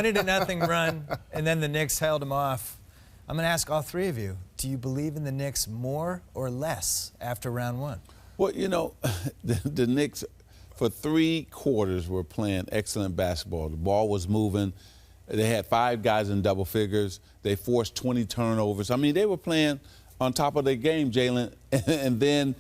20-0 run, and then the Knicks held them off. I'm going to ask all three of you, do you believe in the Knicks more or less after round one? Well, you know, the Knicks, for 3 quarters, were playing excellent basketball. The ball was moving. They had 5 guys in double figures. They forced 20 turnovers. I mean, they were playing on top of their game, Jalen, and then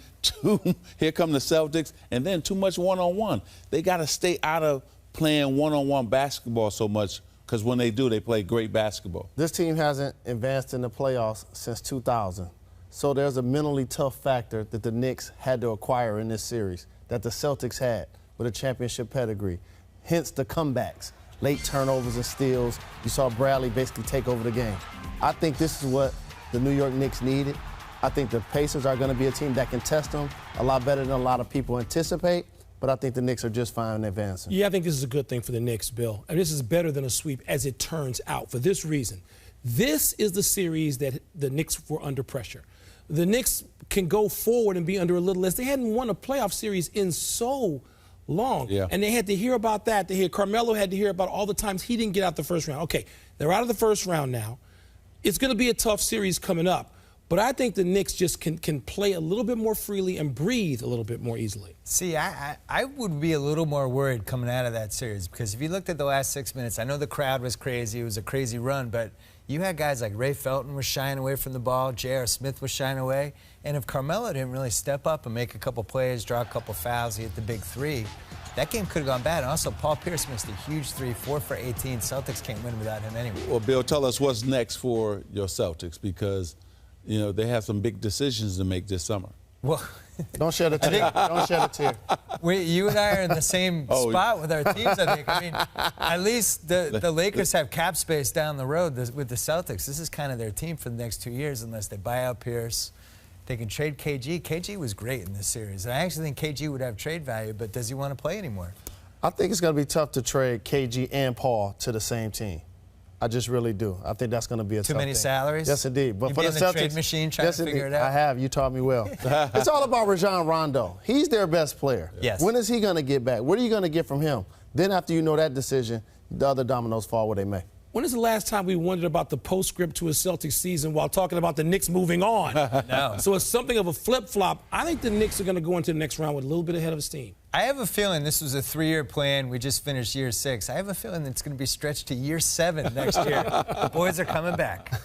here come the Celtics, and then too much one-on-one. They got to stay out of playing one-on-one basketball so much, because when they do, they play great basketball. This team hasn't advanced in the playoffs since 2000. So there's a mentally tough factor that the Knicks had to acquire in this series that the Celtics had with a championship pedigree. Hence the comebacks, late turnovers and steals. You saw Bradley basically take over the game. I think this is what the New York Knicks needed. I think the Pacers are going to be a team that can test them a lot better than a lot of people anticipate. But I think the Knicks are just fine advancing. Yeah, I think this is a good thing for the Knicks, Bill. And this is better than a sweep, as it turns out, for this reason. This is the series that the Knicks were under pressure. The Knicks can go forward and be under a little less. They hadn't won a playoff series in so long. Yeah. And they had to hear about that. Carmelo had to hear about all the times he didn't get out the first round. Okay, they're out of the first round now. It's going to be a tough series coming up. But I think the Knicks just can play a little bit more freely and breathe a little bit more easily. See, I would be a little more worried coming out of that series, because if you looked at the last 6 minutes, I know the crowd was crazy. It was a crazy run, but you had guys like Ray Felton was shying away from the ball, J.R. Smith was shying away, and if Carmelo didn't really step up and make a couple plays, draw a couple fouls, he hit the big 3, that game could have gone bad. And also, Paul Pierce missed a huge 3, 4 for 18. Celtics can't win without him anyway. Well, Bill, tell us what's next for your Celtics, because you know, they have some big decisions to make this summer. Well, don't shed a tear. Don't shed a tear. You and I are in the same spot with our teams, I think. I mean, at least the Lakers have cap space down the road with the Celtics. This is kind of their team for the next 2 years, unless they buy out Pierce. They can trade KG. KG was great in this series. And I actually think KG would have trade value, but does he want to play anymore? I think it's going to be tough to trade KG and Paul to the same team. I just really do. I think that's going to be a tough Too many thing. salaries? Yes, indeed. But You've for the been in Celtics, the trade machine trying to figure it out? I have. You taught me well. It's all about Rajon Rondo. He's their best player. Yes. When is he going to get back? What are you going to get from him? Then after you know that decision, the other dominoes fall where they may. When is the last time we wondered about the postscript to a Celtics season while talking about the Knicks moving on? No. So it's something of a flip-flop. I think the Knicks are going to go into the next round with a little bit ahead of steam. I have a feeling this was a 3-year plan. We just finished year 6. I have a feeling it's going to be stretched to year 7 next year. The boys are coming back.